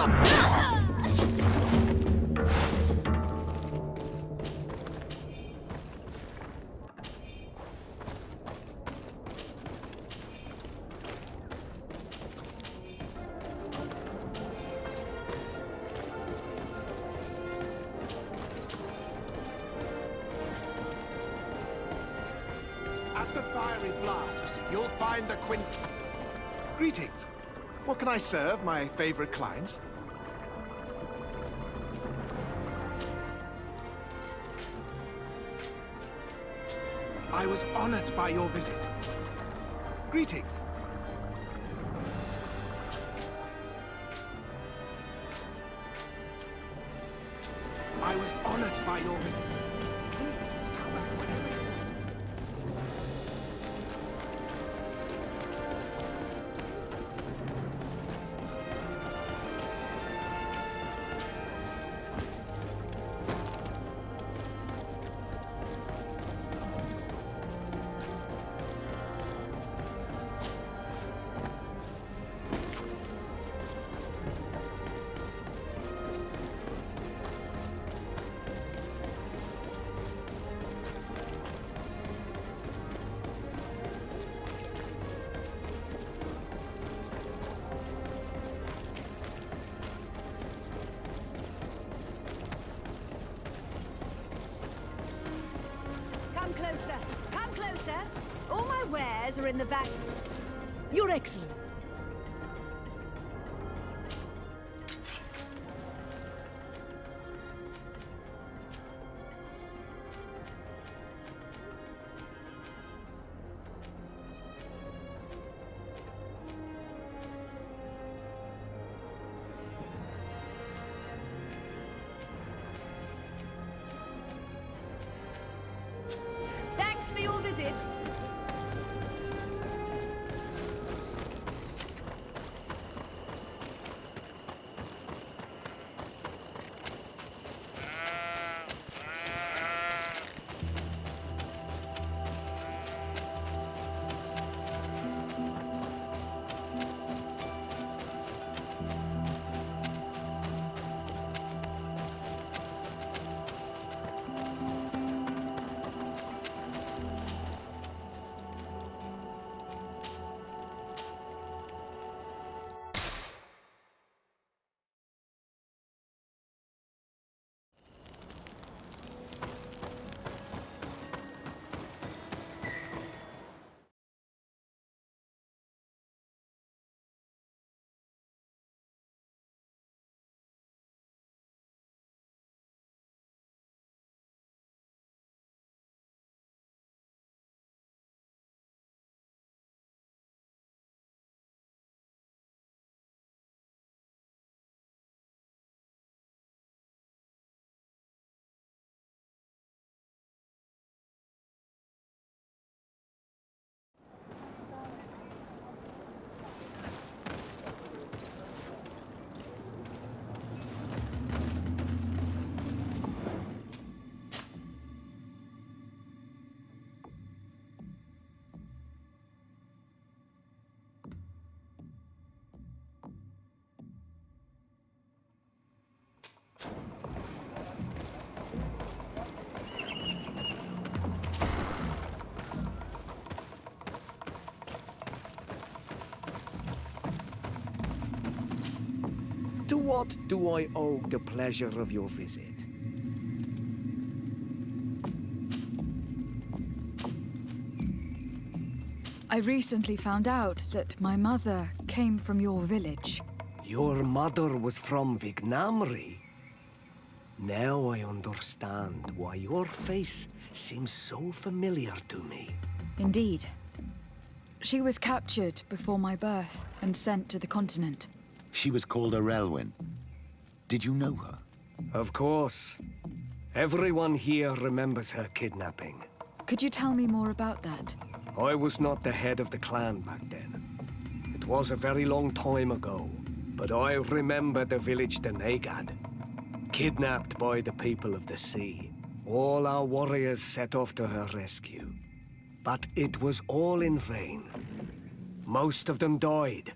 At the fiery flasks, you'll find the quint... Greetings. What can I serve my favorite clients? I was honored by your visit. Greetings. I was honored by your visit. Please come back whenever you want. Come closer. Come closer. All my wares are in the back. Your Excellency. Thanks for your visit. To what do I owe the pleasure of your visit? I recently found out that my mother came from your village. Your mother was from Vignamri. Now I understand why your face seems so familiar to me. Indeed. She was captured before my birth and sent to the continent. She was called Arelwyn. Did you know her? Of course. Everyone here remembers her kidnapping. Could you tell me more about that? I was not the head of the clan back then. It was a very long time ago, but I remember the village the Nagad. Kidnapped by the people of the sea. All our warriors set off to her rescue. But it was all in vain. Most of them died.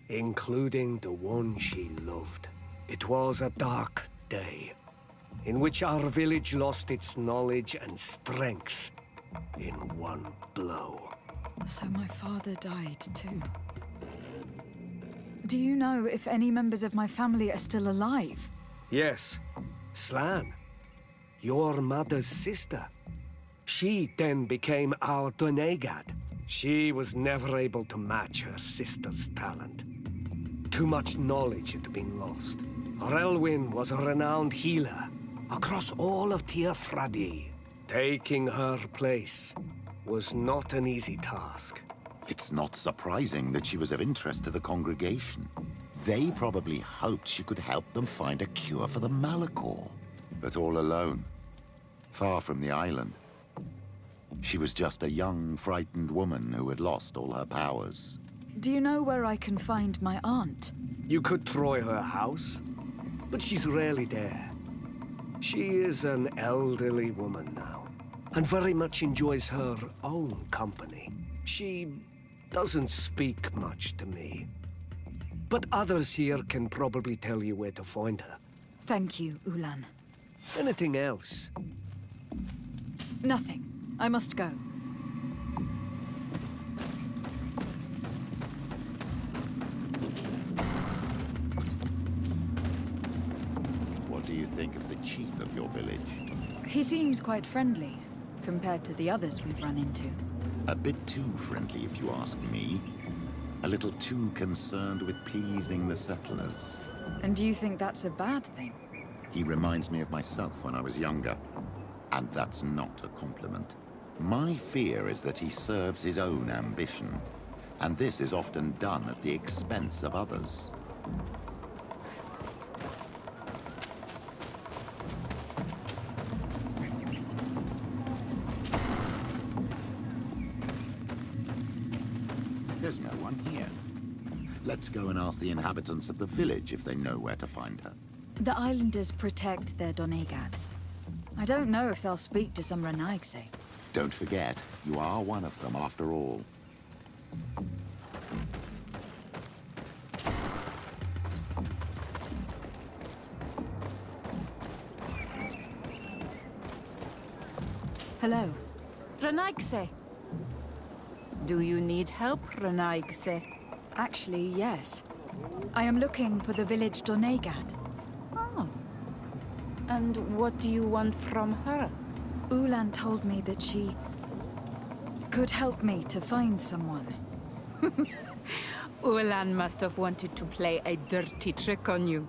including the one she loved. It was a dark day, in which our village lost its knowledge and strength in one blow. So my father died too. Do you know if any members of my family are still alive? Yes, Slan, your mother's sister. She then became our Donegad. She was never able to match her sister's talent. Too much knowledge had been lost. Relwyn was a renowned healer across all of Tearfradi. Taking her place was not an easy task. It's not surprising that she was of interest to the congregation. They probably hoped she could help them find a cure for the Malachor. But all alone, far from the island. She was just a young, frightened woman who had lost all her powers. Do you know where I can find my aunt? You could try her house, but she's rarely there. She is an elderly woman now, and very much enjoys her own company. She doesn't speak much to me, but others here can probably tell you where to find her. Thank you, Ulan. Anything else? Nothing. I must go. What do you think of the chief of your village? He seems quite friendly, compared to the others we've run into. A bit too friendly, if you ask me. A little too concerned with pleasing the settlers. And do you think that's a bad thing? He reminds me of myself when I was younger. And that's not a compliment. My fear is that he serves his own ambition. And this is often done at the expense of others. There's no one here. Let's go and ask the inhabitants of the village if they know where to find her. The islanders protect their Donegad. I don't know if they'll speak to some Renaigse. Don't forget, you are one of them after all. Hello. Renaigse. Do you need help, Renaigse? Actually, yes. I am looking for the village Donegad. Oh. And what do you want from her? Ulan told me that she could help me to find someone. Ulan must have wanted to play a dirty trick on you.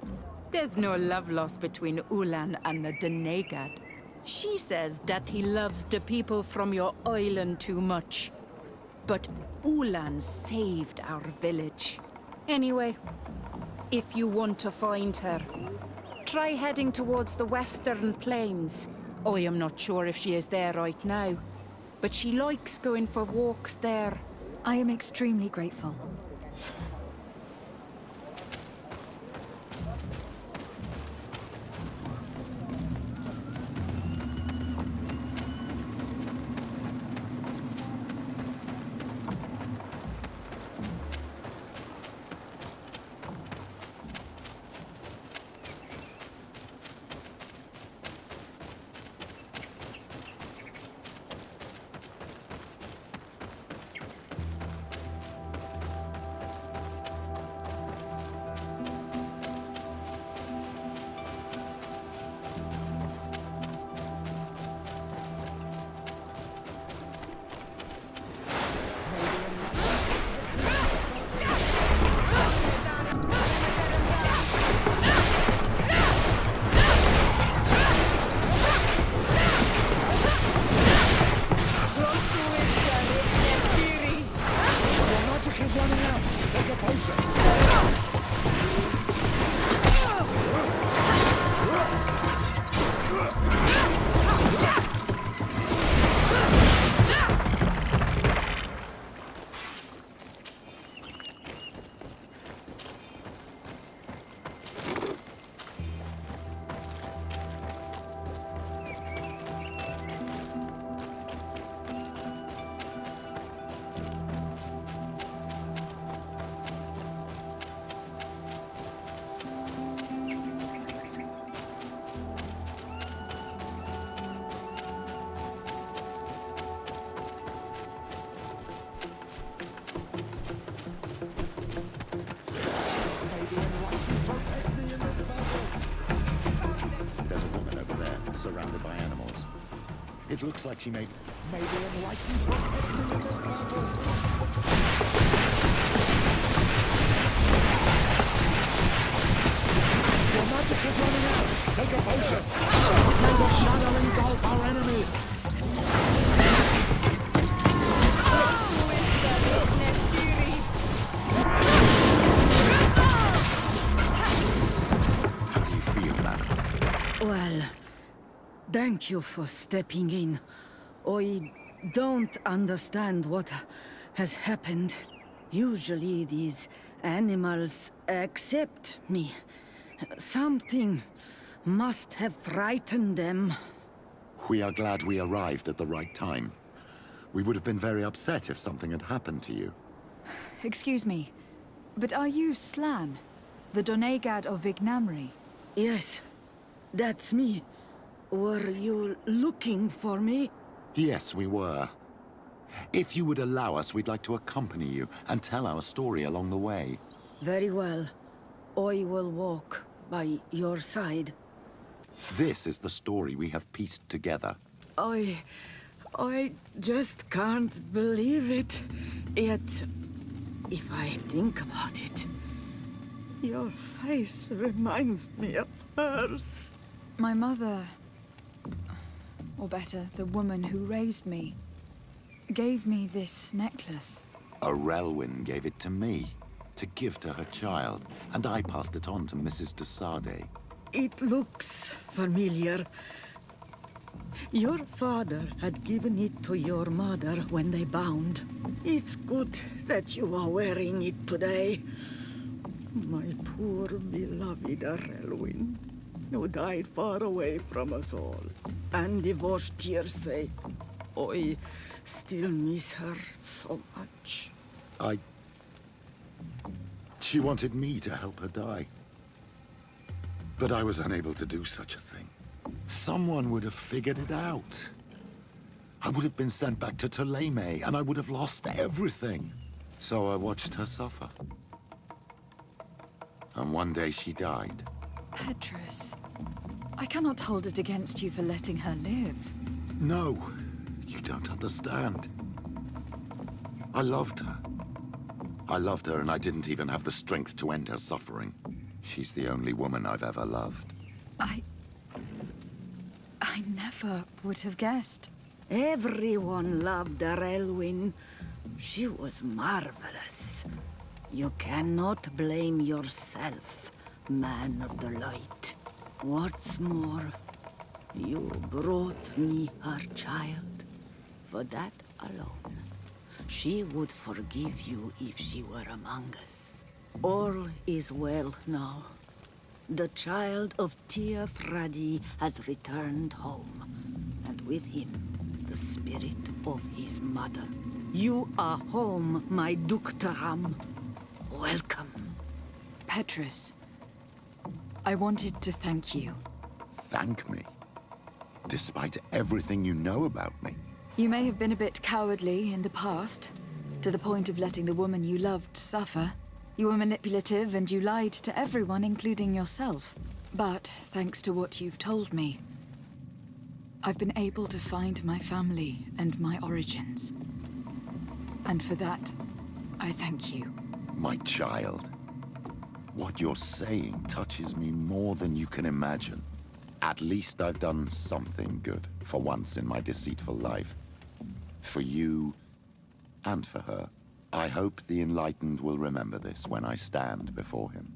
There's no love lost between Ulan and the Donegad. She says that he loves the people from your island too much. But Ulan saved our village. Anyway, if you want to find her, try heading towards the western plains. I am not sure if she is there right now, but she likes going for walks there. I am extremely grateful. It looks like she may be enlightened protector in this battle. Your magic is running out. Take a potion. May the shadow engulf our enemies. How do you feel, madam? Well, thank you for stepping in. I don't understand what has happened. Usually these animals accept me. Something must have frightened them. We are glad we arrived at the right time. We would have been very upset if something had happened to you. Excuse me, but are you Slan, the Donegad of Vignamri? Yes, that's me. Were you looking for me? Yes, we were. If you would allow us, we'd like to accompany you and tell our story along the way. Very well. I will walk by your side. This is the story we have pieced together. I just can't believe it. Yet, if I think about it, your face reminds me of hers. My mother, or better, the woman who raised me, gave me this necklace. A Relwyn gave it to me, to give to her child, and I passed it on to Mrs. de Sade. It looks familiar. Your father had given it to your mother when they bound. It's good that you are wearing it today. My poor beloved Relwyn, who died far away from us all, and divorced Tirce. I still miss her so much. She wanted me to help her die. But I was unable to do such a thing. Someone would have figured it out. I would have been sent back to Ptolemy, and I would have lost everything. So I watched her suffer. And one day she died. Petrus, I cannot hold it against you for letting her live. No, you don't understand. I loved her. I loved her, and I didn't even have the strength to end her suffering. She's the only woman I've ever loved. I never would have guessed. Everyone loved Relwyn. She was marvelous. You cannot blame yourself, man of the light. What's more, you brought me her child. For that alone, she would forgive you if she were among us. All is well now. The child of Tia Fradi has returned home, and with him, the spirit of his mother. You are home, my Duktaram. Welcome. Petrus, I wanted to thank you. Thank me? Despite everything you know about me? You may have been a bit cowardly in the past, to the point of letting the woman you loved suffer. You were manipulative and you lied to everyone, including yourself. But thanks to what you've told me, I've been able to find my family and my origins. And for that, I thank you. My child. What you're saying touches me more than you can imagine. At least I've done something good, for once in my deceitful life. For you, and for her. I hope the Enlightened will remember this when I stand before him.